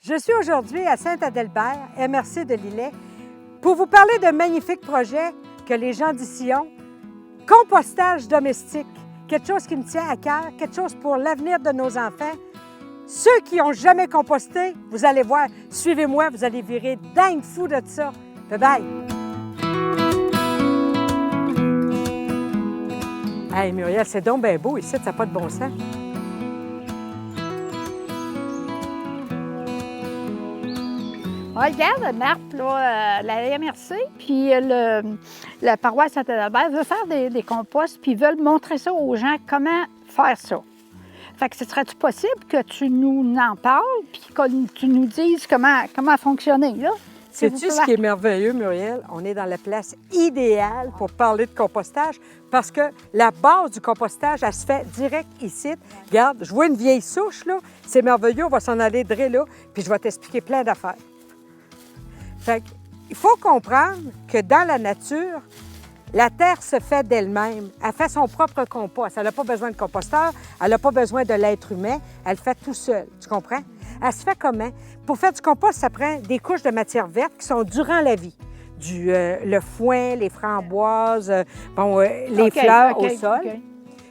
Je suis aujourd'hui à Saint-Adalbert, MRC de Lillet, pour vous parler d'un magnifique projet que les gens d'ici ont. Compostage domestique, quelque chose qui me tient à cœur, quelque chose pour l'avenir de nos enfants. Ceux qui n'ont jamais composté, vous allez voir, suivez-moi, vous allez virer dingue fou de ça. Bye-bye! Hey Muriel, c'est donc bien beau ici, ça n'a pas de bon sens. Regarde, Marthe, là, la MRC, puis la paroisse Saint-Adalbert veut faire des composts, puis ils veulent montrer ça aux gens, comment faire ça. Fait que ce serait-tu possible que tu nous en parles, puis que tu nous dises comment fonctionner, là? Sais-tu ce qui est merveilleux, Muriel? On est dans la place idéale pour parler de compostage parce que la base du compostage, elle se fait direct ici. Regarde, je vois une vieille souche, là. C'est merveilleux, on va s'en aller de là, puis je vais t'expliquer plein d'affaires. Fait qu'il faut comprendre que dans la nature, la terre se fait d'elle-même. Elle fait son propre compost. Elle n'a pas besoin de composteur, elle n'a pas besoin de l'être humain, elle le fait tout seul. Tu comprends? Elle se fait comment? Pour faire du compost, ça prend des couches de matière verte qui sont durant la vie. Le foin, les framboises, les fleurs au sol.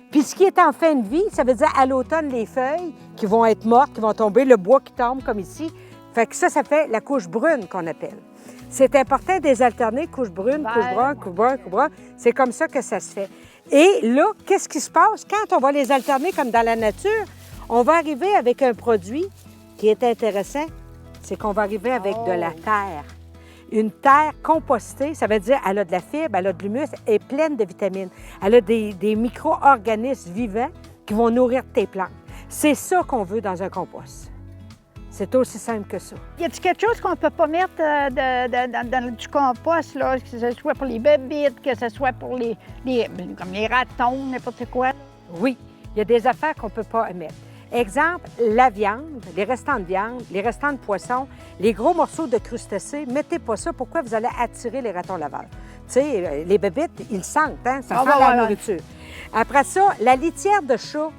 Puis ce qui est en fin de vie, ça veut dire à l'automne, les feuilles qui vont être mortes, qui vont tomber, le bois qui tombe comme ici. Fait que ça fait la couche brune qu'on appelle. C'est important de les alterner, couche brune, couche brune, couche brune, couche brune. C'est comme ça que ça se fait. Et là, qu'est-ce qui se passe? Quand on va les alterner comme dans la nature, on va arriver avec un produit qui est intéressant, c'est qu'on va arriver avec de la terre. Une terre compostée, ça veut dire qu'elle a de la fibre, elle a de l'humus, elle est pleine de vitamines. Elle a des micro-organismes vivants qui vont nourrir tes plantes. C'est ça qu'on veut dans un compost. C'est aussi simple que ça. Y a-t-il quelque chose qu'on ne peut pas mettre dans du compost, là, que ce soit pour les bébites, que ce soit pour comme les ratons, n'importe quoi? Oui, il y a des affaires qu'on ne peut pas mettre. Exemple, la viande, les restants de viande, les restants de poisson, les gros morceaux de crustacés, mettez pas ça. Pourquoi vous allez attirer les ratons laveurs? Tu sais, les bébites, ils sentent, hein? Ça sent la nourriture. Après ça, la litière de chat,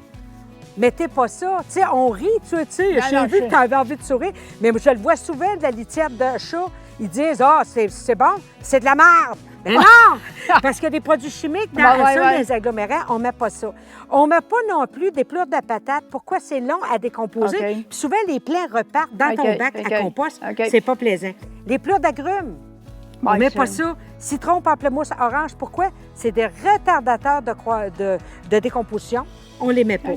mettez pas ça. Tu sais, on rit, tu sais. J'ai vu que tu avais envie de sourire, mais je le vois souvent de la litière de chat. Ils disent, c'est bon, c'est de la merde. Mais non! Parce qu'il y a des produits chimiques dans les agglomérants, on ne met pas ça. On ne met pas non plus des plures de patates. Pourquoi? C'est long à décomposer. Puis souvent, les plants repartent dans ton bac à compost. C'est pas plaisant. Les plures d'agrumes, on ne met pas ça. Citron, pamplemousse, orange, pourquoi? C'est des retardateurs de décomposition. On ne les met pas.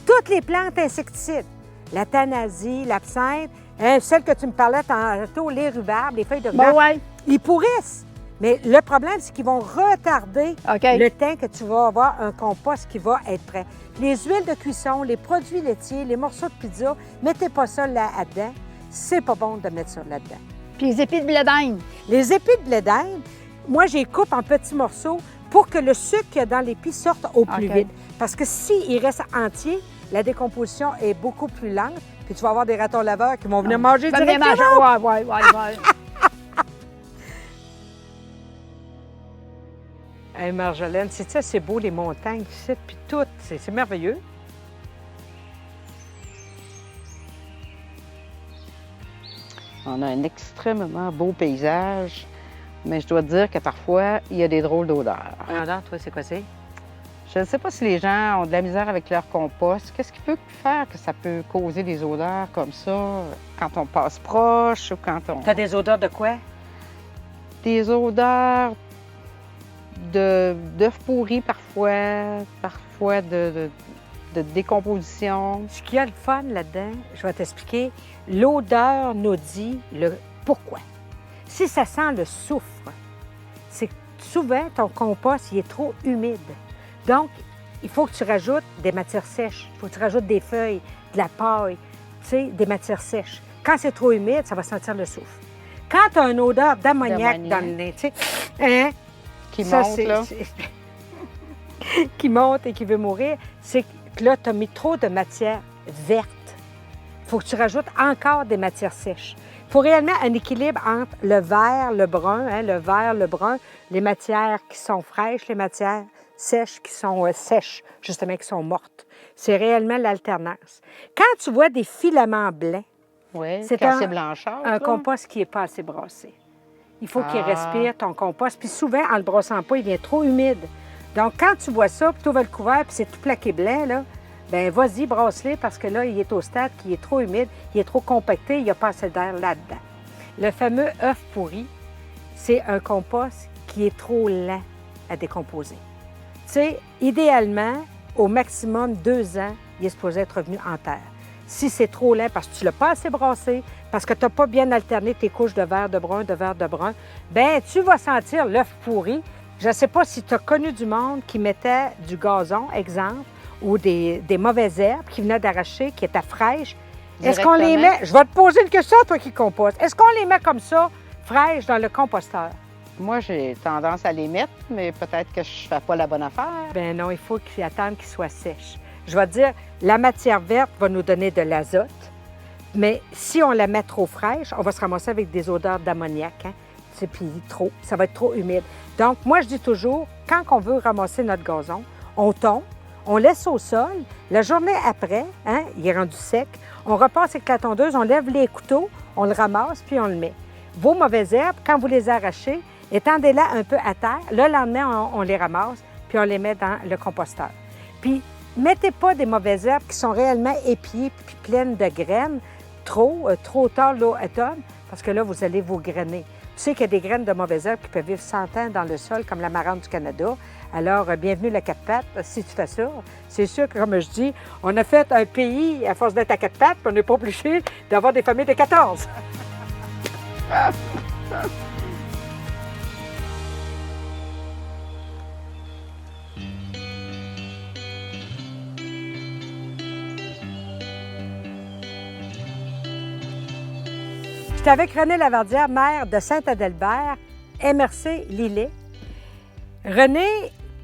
Toutes les plantes insecticides, la thanasie, l'absinthe, celle que tu me parlais tantôt, les rhubarbes, les feuilles de rhubarbe, ils pourrissent. Mais le problème, c'est qu'ils vont retarder le temps que tu vas avoir un compost qui va être prêt. Les huiles de cuisson, les produits laitiers, les morceaux de pizza, mettez pas ça là-dedans. C'est pas bon de mettre ça là-dedans. Puis les épis de blé d'Inde? Les épis de blé d'Inde, moi, je les coupe en petits morceaux pour que le sucre qu'il y a dans l'épi sorte au plus vite. Parce que s'il reste entier, la décomposition est beaucoup plus lente, puis tu vas avoir des ratons laveurs qui vont venir manger directement. Ouais. Hey Marjolaine, c'est ça, c'est beau les montagnes ici, puis tout, c'est merveilleux. On a un extrêmement beau paysage, mais je dois te dire que parfois, il y a des drôles d'odeurs. Alors, toi, c'est quoi c'est? Je ne sais pas si les gens ont de la misère avec leur compost. Qu'est-ce qui peut faire que ça peut causer des odeurs comme ça quand on passe proche ou quand on... T'as des odeurs de quoi? Des odeurs d'œufs pourris parfois de décomposition. Ce qu'il y a le fun là-dedans, je vais t'expliquer. L'odeur nous dit le pourquoi. Si ça sent le soufre, c'est que souvent ton compost il est trop humide. Donc, il faut que tu rajoutes des matières sèches. Il faut que tu rajoutes des feuilles, de la paille, tu sais, des matières sèches. Quand c'est trop humide, ça va sentir le soufre. Quand tu as une odeur d'ammoniac dans le nez, tu sais, hein? Qui monte, là. Qui monte et qui veut mourir, c'est que là, tu as mis trop de matière verte. Il faut que tu rajoutes encore des matières sèches. Il faut réellement un équilibre entre le vert, le brun, hein, le vert, le brun, les matières qui sont fraîches, les matières sèches qui sont sèches, justement, qui sont mortes. C'est réellement l'alternance. Quand tu vois des filaments blancs, Oui, C'est cassé un blanchâtre. Un là. compost qui n'est pas assez brassé. Il faut qu'il Ah. respire ton compost. Puis souvent, en le brossant pas, il vient trop humide. Donc, quand tu vois ça, puis tu ouvres le couvert, puis c'est tout plaqué blanc, là, bien, vas-y, brasse-le, parce que là, il est au stade qui est trop humide, il est trop compacté, il n'y a pas assez d'air là-dedans. Le fameux œuf pourri, c'est un compost qui est trop lent à décomposer. Tu sais, idéalement, au maximum 2 ans, il est supposé être revenu en terre. Si c'est trop lent parce que tu ne l'as pas assez brassé, parce que tu n'as pas bien alterné tes couches de verre de brun, bien, tu vas sentir l'œuf pourri. Je ne sais pas si tu as connu du monde qui mettait du gazon, exemple, ou des mauvaises herbes qui venaient d'arracher, qui étaient fraîches. Est-ce qu'on les Directement? met... Je vais te poser une question, toi qui compostes. Est-ce qu'on les met comme ça, fraîches, dans le composteur? Moi, j'ai tendance à les mettre, mais peut-être que je ne fais pas la bonne affaire. Ben non, il faut qu'ils attendent qu'ils soient sèches. Je vais te dire, la matière verte va nous donner de l'azote, mais si on la met trop fraîche, on va se ramasser avec des odeurs d'ammoniac, hein? Puis ça va être trop humide. Donc, moi, je dis toujours, quand on veut ramasser notre gazon, on tombe, on laisse au sol. La journée après, hein, il est rendu sec, on repasse avec la tondeuse, on lève les couteaux, on le ramasse, puis on le met. Vos mauvaises herbes, quand vous les arrachez, étendez-les un peu à terre. Le lendemain, on les ramasse, puis on les met dans le composteur. Puis, mettez pas des mauvaises herbes qui sont réellement épiées puis pleines de graines trop tard l'automne, parce que là, vous allez vous grainer. Tu sais qu'il y a des graines de mauvaises herbes qui peuvent vivre 100 ans dans le sol, comme l'amarante du Canada. Alors, bienvenue le 4 pattes. Si tu fais ça, c'est sûr que, comme je dis, on a fait un pays à force d'être à 4 pattes, puis on n'est pas obligé d'avoir des familles de 14. J'étais avec René Lavardière, maire de Saint-Adalbert, MRC Lillet. René,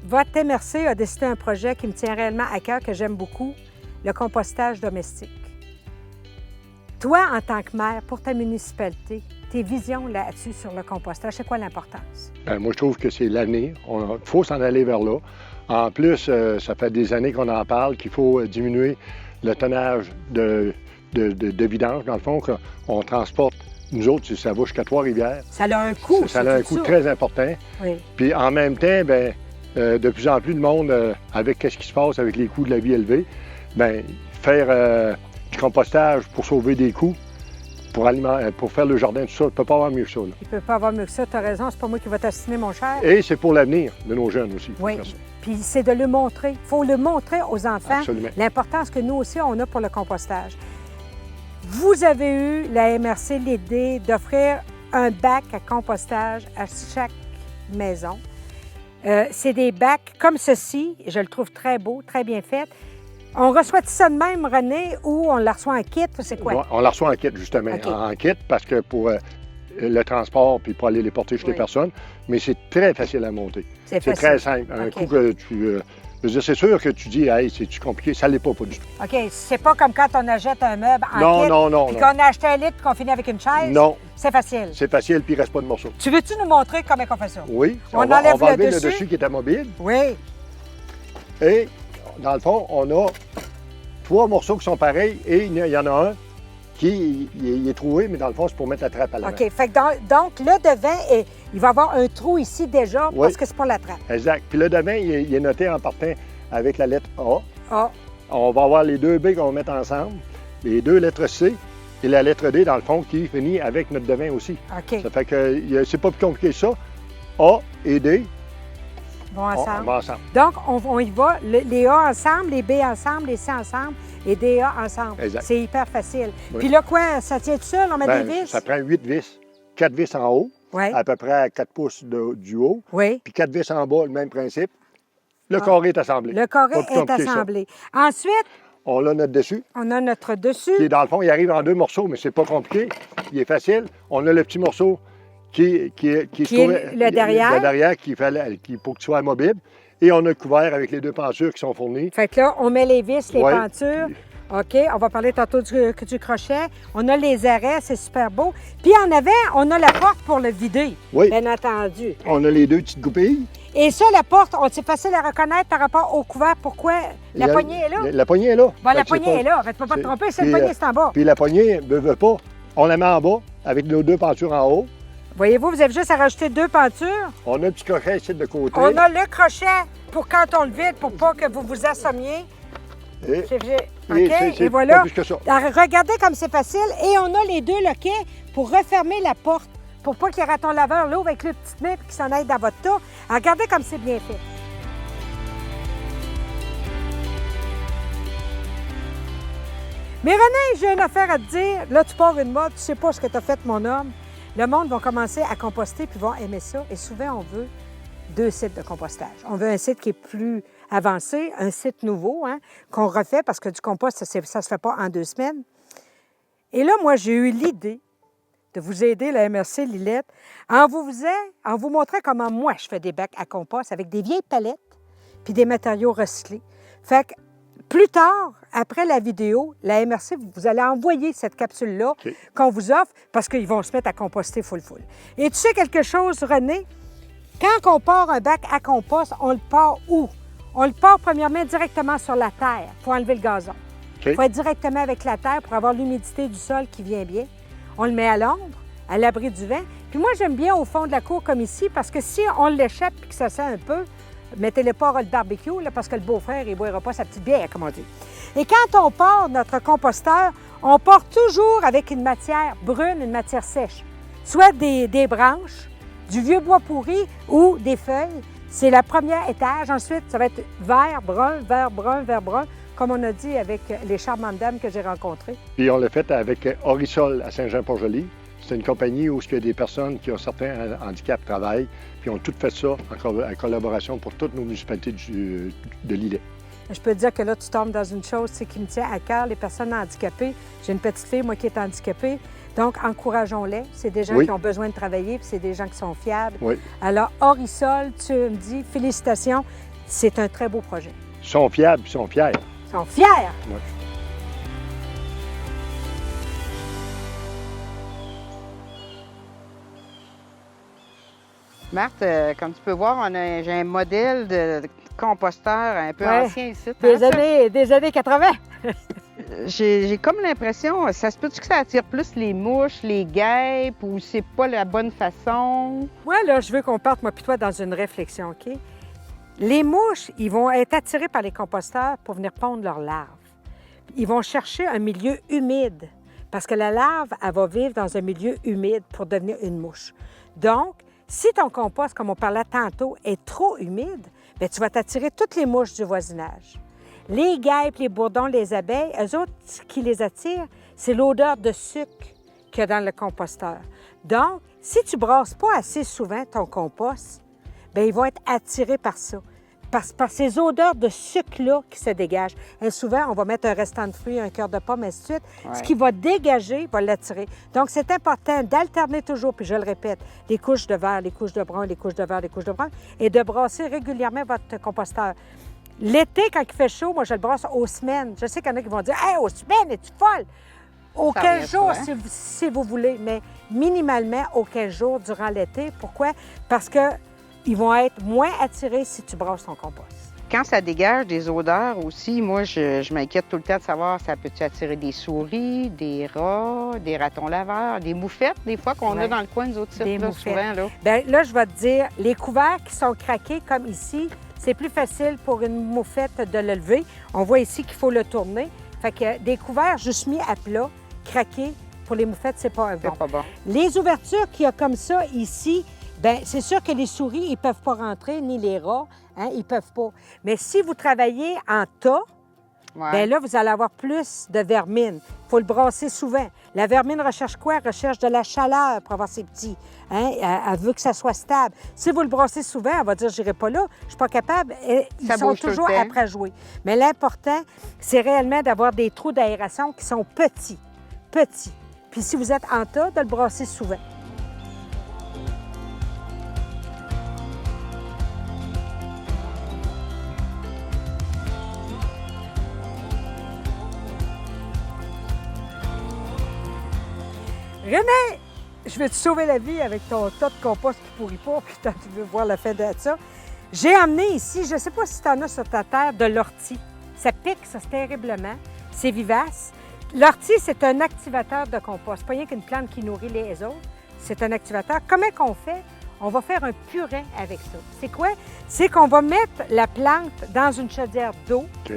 votre MRC a décidé un projet qui me tient réellement à cœur, que j'aime beaucoup, le compostage domestique. Toi, en tant que maire, pour ta municipalité, tes visions là-dessus sur le compostage, c'est quoi l'importance? Moi, je trouve que c'est l'avenir. Il faut s'en aller vers là. En plus, ça fait des années qu'on en parle, qu'il faut diminuer le tonnage de vidange, dans le fond, qu'on transporte. Nous autres, ça va jusqu'à Trois-Rivières. Ça a un coût. Ça a un coût très important. Oui. Puis en même temps, bien, de plus en plus de monde, avec ce qui se passe avec les coûts de la vie élevés, bien, faire du compostage pour sauver des coûts, pour faire le jardin, tout ça, il ne peut pas avoir mieux que ça. Là. Il ne peut pas avoir mieux que ça, tu as raison, c'est pas moi qui va t'assiner, mon cher. Et c'est pour l'avenir de nos jeunes aussi. Oui, Faire ça. puis c'est de le montrer. Il faut le montrer aux enfants, Absolument. l'importance que nous aussi, on a pour le compostage. Vous avez eu, la MRC, l'idée d'offrir un bac à compostage à chaque maison. C'est des bacs comme ceci, je le trouve très beau, très bien fait. On reçoit ça de même, René, ou on la reçoit en kit, c'est quoi? On la reçoit en kit, justement. OK. En kit, parce que pour le transport, puis pour aller les porter chez les Oui. personnes, mais c'est très facile à monter. C'est C'est facile. très simple. Un OK. coup que tu... je veux dire, c'est sûr que tu dis, hey, c'est-tu compliqué? Ça ne l'est pas du tout. OK, c'est pas comme quand on achète un meuble en Non, kit, non, non, puis non. qu'on a acheté un litre puis qu'on finit avec une chaise. Non, C'est facile. c'est facile, puis il ne reste pas de morceaux. Tu veux-tu nous montrer comment on fait ça? Oui, On va enlève le enlever dessus? le dessus qui est amovible. Oui. Et, dans le fond, on a 3 morceaux qui sont pareils, et il y en a un qui il est troué, mais dans le fond, c'est pour mettre la trappe à l'avant. OK. Fait que donc, le devant, il va avoir un trou ici déjà Oui. parce que c'est pour la trappe. Exact. Puis le devant, il est noté en partant avec la lettre A. Ah, On va avoir les 2 B qu'on va mettre ensemble, les 2 lettres C et la lettre D, dans le fond, qui finit avec notre devin aussi. OK. Ça fait que c'est pas plus compliqué que ça. A et D, Bon, on ensemble. va ensemble. Donc, on y va, les A ensemble, les B ensemble, les C ensemble et des A ensemble. Exact. C'est hyper facile. Oui. Puis là, quoi, ça tient tout seul? On met Ben, des vis? ça prend 8 vis. 4 vis en haut, Oui. à peu près à 4 pouces du haut, Oui. puis 4 vis en bas, le même principe. Le carré est assemblé. Le carré Pas plus est compliqué que ça. assemblé. Ensuite, On a notre dessus, on a notre dessus. qui est dans le fond, il arrive en 2 morceaux, mais c'est pas compliqué. Il est facile. On a le petit morceau qui est le derrière. Le derrière pour qu'il soit mobile. Et on a le couvert avec les 2 pentures qui sont fournies. Fait que là, on met les vis, les Ouais. pentures. OK, on va parler tantôt du crochet. On a les arrêts, c'est super beau. Puis en avant, on a la porte pour le vider, Oui. bien entendu. On a les 2 petites goupilles. Et ça, la porte, c'est facile à reconnaître par rapport au couvert. Pourquoi? La poignée est là? La poignée est là. Bon, la Fait que poignée est là. Tu ne peux pas te tromper, c'est puis, le poignet, c'est en bas. Puis la poignée, ne veut pas. On la met en bas avec nos 2 pentures en haut. Voyez-vous, vous avez juste à rajouter 2 pentures. On a un petit crochet ici de côté. On a le crochet pour quand on le vide, pour pas que vous vous assommiez. Et, OK, c'est et voilà. pas plus que ça. Alors, regardez comme c'est facile. Et on a les 2 loquets pour refermer la porte, pour pas qu'il y ait ton laveur l'ouvre avec le petit nez et qu'il s'en aille dans votre tas. Alors, regardez comme c'est bien fait. Mais René, j'ai une affaire à te dire. Là, tu pars une mode, tu sais pas ce que tu as fait, mon homme. Le monde va commencer à composter puis vont aimer ça. Et souvent, on veut 2 sites de compostage. On veut un site qui est plus avancé, un site nouveau, hein, qu'on refait parce que du compost, ça ne se fait pas en 2 semaines. Et là, moi, j'ai eu l'idée de vous aider, la MRC Lillette, en vous montrant comment moi, je fais des bacs à compost avec des vieilles palettes puis des matériaux recyclés. Fait que plus tard, après la vidéo, la MRC, vous allez envoyer cette capsule-là qu'on vous offre parce qu'ils vont se mettre à composter full. Et tu sais quelque chose, René? Quand on part un bac à compost, on le part où? On le part premièrement directement sur la terre pour enlever le gazon. Il faut être directement avec la terre pour avoir l'humidité du sol qui vient bien. On le met à l'ombre, à l'abri du vent. Puis moi, j'aime bien au fond de la cour comme ici parce que si on l'échappe et que ça sent un peu, mettez-le pas le barbecue là, parce que le beau-frère, il ne boira pas sa petite bière, comme on dit. Et quand on part notre composteur, on part toujours avec une matière brune, une matière sèche. Soit des branches, du vieux bois pourri ou des feuilles. C'est le premier étage. Ensuite, ça va être vert, brun, comme on a dit avec les charmantes dames que j'ai rencontrées. Puis on l'a fait avec Horisol à Saint-Jean-Port-Joli. C'est une compagnie où il y a des personnes qui ont certains handicaps travaillent, puis ont tout fait ça en collaboration pour toutes nos municipalités de l'îlet. Je peux te dire que là, tu tombes dans une chose qui me tient à cœur, les personnes handicapées. J'ai une petite fille, moi, qui est handicapée. Donc, encourageons-les. C'est des gens qui ont besoin de travailler, puis c'est des gens qui sont fiables. Oui. Alors, Horisol, tu me dis, félicitations, c'est un très beau projet. Ils sont fiables, ils sont fiers. Ils sont fiers! Oui. Marthe, comme tu peux voir, j'ai un modèle de composteur un peu ancien ici. Des années 80. J'ai comme l'impression, ça se peut-tu que ça attire plus les mouches, les guêpes, ou c'est pas la bonne façon? Moi, là, je veux qu'on parte, moi puis toi, dans une réflexion, OK? Les mouches, ils vont être attirés par les composteurs pour venir pondre leurs larves. Ils vont chercher un milieu humide, parce que la larve, elle va vivre dans un milieu humide pour devenir une mouche. Donc, si ton compost, comme on parlait tantôt, est trop humide, bien, tu vas t'attirer toutes les mouches du voisinage. Les guêpes, les bourdons, les abeilles, eux autres, ce qui les attire, c'est l'odeur de sucre qu'il y a dans le composteur. Donc, si tu ne brasses pas assez souvent ton compost, bien, ils vont être attirés par ça, par ces odeurs de sucre-là qui se dégagent. Et souvent, on va mettre un restant de fruits, un cœur de pomme, ainsi de suite. Ouais. Ce qui va dégager va l'attirer. Donc, c'est important d'alterner toujours, puis je le répète, les couches de vert, les couches de brun, les couches de vert, les couches de brun, et de brasser régulièrement votre composteur. L'été, quand il fait chaud, moi, je le brasse aux semaines. Je sais qu'il y en a qui vont dire « Hey, aux semaines, es-tu folle? » Aux 15 jours, si vous voulez, mais minimalement aux 15 jours durant l'été. Pourquoi? Parce qu'ils vont être moins attirés si tu brasses ton compost. Quand ça dégage des odeurs aussi, moi, je m'inquiète tout le temps de savoir ça peut-tu attirer des souris, des rats, des ratons laveurs, des moufettes, des fois, qu'on a dans le coin, nous autres sites, là, souvent. Là. Bien, là, je vais te dire, les couverts qui sont craqués comme ici, c'est plus facile pour une moufette de le lever. On voit ici qu'il faut le tourner. Fait que des couverts juste mis à plat, craqués, pour les moufettes, c'est pas un bon. C'est pas bon. Les ouvertures qu'il y a comme ça ici, bien, c'est sûr que les souris, ils peuvent pas rentrer, ni les rats, hein, ils peuvent pas. Mais si vous travaillez en tas, bien là, vous allez avoir plus de vermine. Il faut le brasser souvent. La vermine recherche quoi? Elle recherche de la chaleur pour avoir ses petits. Hein? Elle veut que ça soit stable. Si vous le brassez souvent, elle va dire « j'irai pas là, je suis pas capable ». Ils sont toujours après jouer. Mais l'important, c'est réellement d'avoir des trous d'aération qui sont petits. Petits. Puis si vous êtes en tas, de le brasser souvent. René, je vais te sauver la vie avec ton tas de compost qui ne pourrit pas, puis tu veux voir la fin de ça. J'ai amené ici, je ne sais pas si tu en as sur ta terre, de l'ortie. Ça pique, ça, terriblement. C'est vivace. L'ortie, c'est un activateur de compost. Pas rien qu'une plante qui nourrit les autres. C'est un activateur. Comment qu'on fait? On va faire un purin avec ça. C'est quoi? C'est qu'on va mettre la plante dans une chaudière d'eau, OK.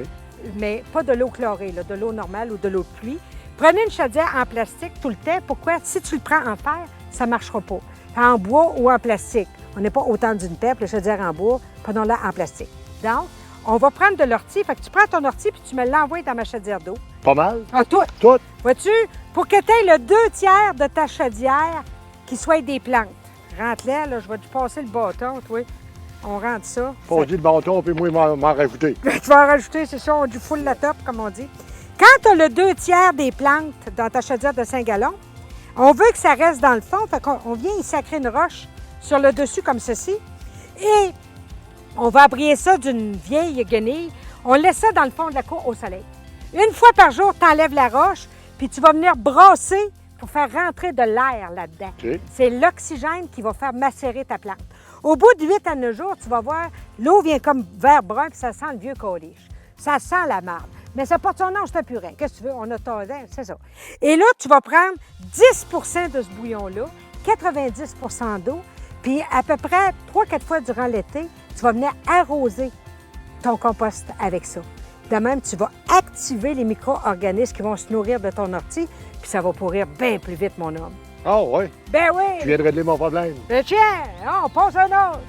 mais pas de l'eau chlorée, là, de l'eau normale ou de l'eau de pluie. Prenez une chaudière en plastique tout le temps. Pourquoi? Si tu le prends en fer, ça ne marchera pas. En bois ou en plastique. On n'est pas autant d'une paire, la chaudière en bois, prenons-la en plastique. Donc, on va prendre de l'ortie. Fait que tu prends ton ortie puis tu me l'envoies dans ma chaudière d'eau. Pas mal? Ah, tout. Tout? Vois-tu? Pour que tu aies le 2 tiers de ta chaudière qui soit des plantes. Rentre-les, là, je vais te passer le bâton, toi. On rentre ça. Pas dit le bâton, puis moi, m'en rajouter. Tu vas en rajouter, c'est ça, on dit full la top, comme on dit. Quand tu as le 2 tiers des plantes dans ta chaudière de 5 gallons, on veut que ça reste dans le fond, fait qu'on vient y sacrer une roche sur le dessus comme ceci. Et on va abrier ça d'une vieille guenille. On laisse ça dans le fond de la cour au soleil. Une fois par jour, tu enlèves la roche, puis tu vas venir brasser pour faire rentrer de l'air là-dedans. OK. C'est l'oxygène qui va faire macérer ta plante. Au bout de 8 à 9 jours, tu vas voir, l'eau vient comme vert brun, puis ça sent le vieux coliche. Ça sent la marde. Mais ça porte son nom, c'est un purin. Qu'est-ce que tu veux? On a tordé, c'est ça. Et là, tu vas prendre 10 de ce bouillon-là, 90 d'eau, puis à peu près 3-4 fois durant l'été, tu vas venir arroser ton compost avec ça. De même, tu vas activer les micro-organismes qui vont se nourrir de ton ortie, puis ça va pourrir bien plus vite, mon homme. Ah, oui. Ben oui! Tu viens de régler mon problème. Ben tiens, on passe un autre.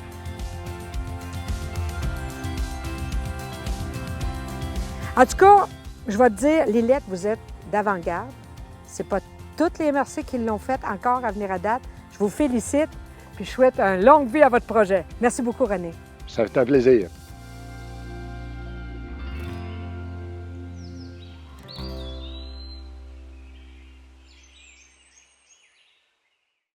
En tout cas, je vais te dire, Lilette, vous êtes d'avant-garde. C'est pas toutes les MRC qui l'ont fait encore à venir à date. Je vous félicite, puis je souhaite une longue vie à votre projet. Merci beaucoup, René. Ça fait un plaisir.